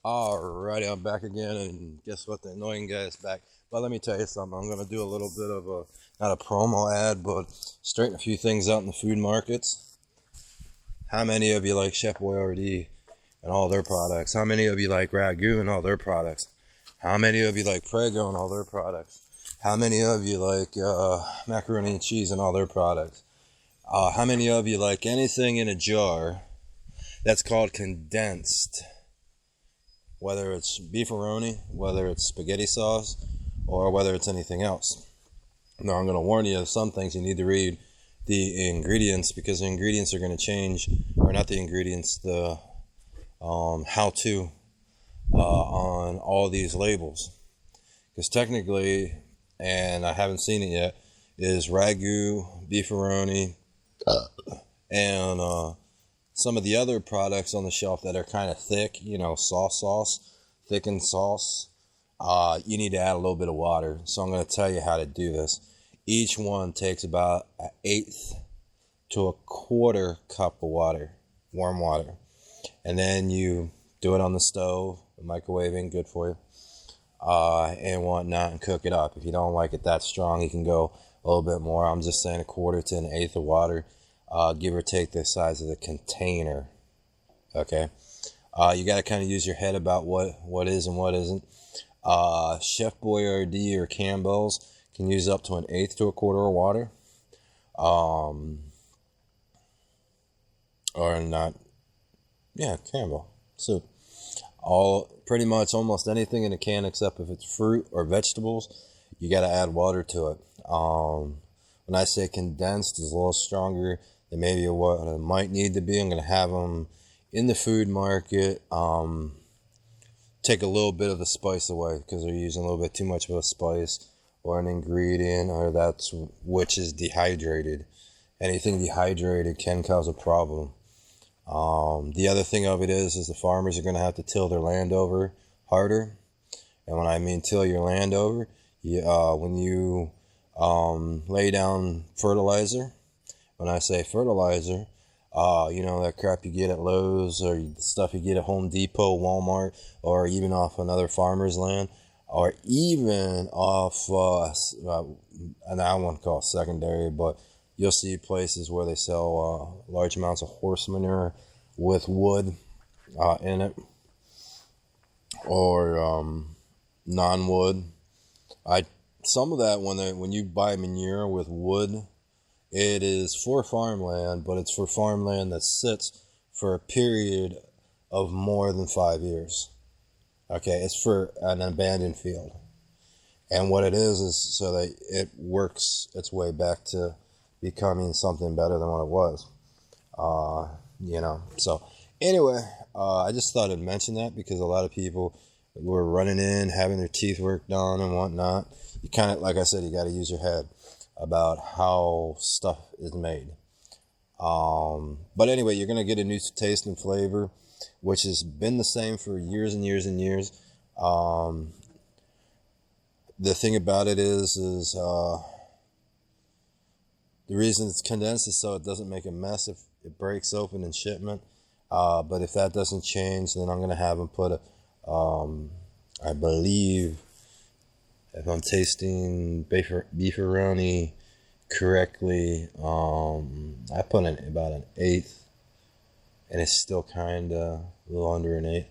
Alrighty, I'm back again, and guess what? The annoying guy is back. But let me tell you something. I'm gonna do a little bit of a not a promo ad, but straighten a few things out in the food markets. How many of you like Chef Boyardee and all their products? How many of you like Ragu and all their products? How many of you like Prego and all their products? How many of you like macaroni and cheese and all their products? How many of you like anything in a jar that's called condensed? Whether it's beefaroni, whether it's spaghetti sauce, or whether it's anything else. Now, I'm going to warn you, some things you need to read the ingredients, because the ingredients are going to change, or not the ingredients, the how-to on all these labels. Because technically, and I haven't seen it yet, is Ragu, beefaroni, and some of the other products on the shelf that are kind of thick, sauce, thickened sauce, you need to add a little bit of water. So I'm going to tell you how to do this. Each one takes about an eighth to a quarter cup of water, warm water. And then you do it on the stove, microwaving, good for you, and whatnot, and cook it up. If you don't like it that strong, you can go a little bit more. I'm just saying a quarter to an eighth of water. Give or take the size of the container. Okay. You got to kind of use your head about what is and what isn't. Chef Boyardee or Campbell's can use up to an eighth to a quarter of water. Or not. Yeah, Campbell soup. Pretty much almost anything in a can except if it's fruit or vegetables, you got to add water to it. When I say condensed, it's a little stronger than maybe what it might need to be. I'm going to have them in the food market. Take a little bit of the spice away because they're using a little bit too much of a spice or an ingredient, or which is dehydrated. Anything dehydrated can cause a problem. The other thing of it is the farmers are going to have to till their land over harder. And when I mean till your land over, when you lay down fertilizer. When I say fertilizer, that crap you get at Lowe's or the stuff you get at Home Depot, Walmart, or even off another farmer's land, or even off, and I won't call it secondary, but you'll see places where they sell large amounts of horse manure with wood in it, or non-wood. Some of that, when you buy manure with wood, it is for farmland, but it's for farmland that sits for a period of more than 5 years. Okay, it's for an abandoned field. And what it is so that it works its way back to becoming something better than what it was. So anyway, I just thought I'd mention that because a lot of people were running in, having their teeth worked on and whatnot. You kind of, like I said, you got to use your head about how stuff is made. But anyway, you're going to get a new taste and flavor, which has been the same for years and years and years. The thing about it is the reason it's condensed is so it doesn't make a mess if it breaks open in shipment. But if that doesn't change, then I'm going to have them put I believe, if I'm tasting beefaroni correctly, I put in about an eighth, and it's still kind of a little under an eighth,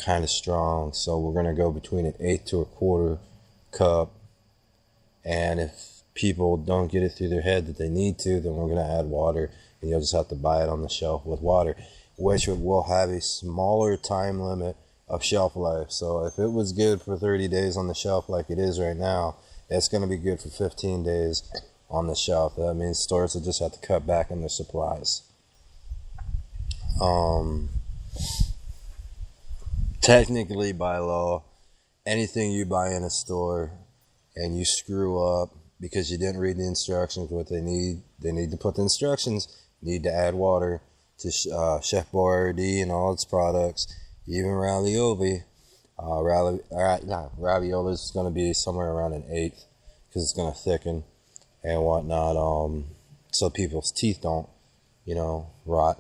kind of strong. So we're going to go between an eighth to a quarter cup, and if people don't get it through their head that they need to, then we're going to add water, and you'll just have to buy it on the shelf with water, which will have a smaller time limit of shelf life. So if it was good for 30 days on the shelf like it is right now, it's going to be good for 15 days on the shelf. That means stores will just have to cut back on their supplies. Technically, by law, anything you buy in a store and you screw up because you didn't read the instructions, what they need to put the instructions, need to add water to Chef Boyardee and all its products. Even ravioli, ravioli is going to be somewhere around an eighth because it's going to thicken and whatnot. So people's teeth don't, rot.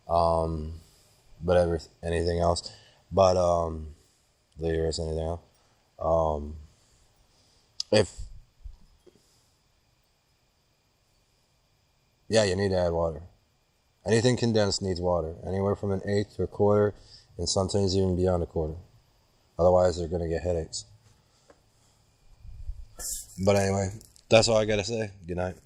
But anything else. But later is anything else. If yeah, you need to add water. Anything condensed needs water, anywhere from an eighth to a quarter, and sometimes even beyond a quarter. Otherwise, they're gonna get headaches. But anyway, that's all I gotta say. Good night.